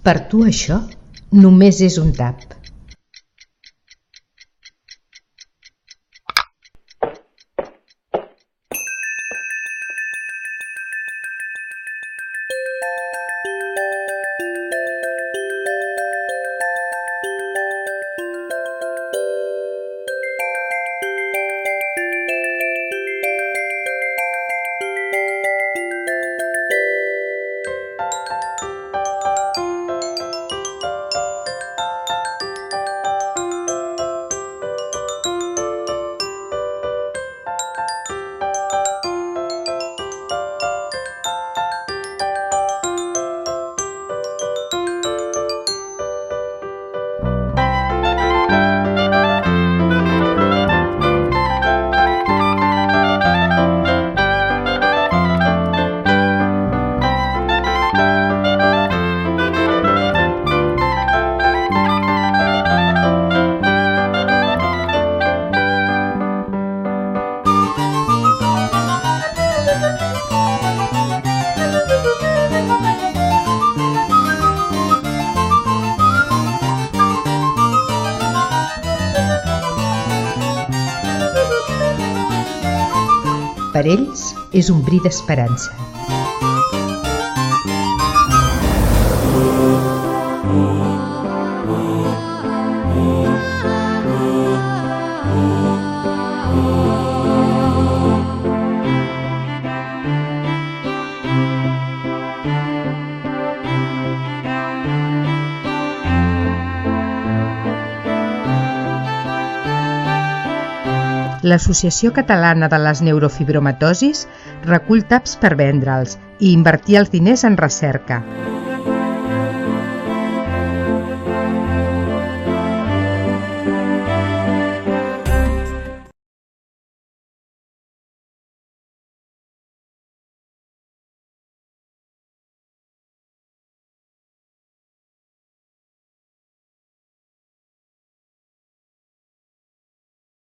Per tu això només és un tap. Per ells és un bri d'esperança. L'Associació Catalana de les Neurofibromatosis recull taps per vendre'ls i invertir els diners en recerca.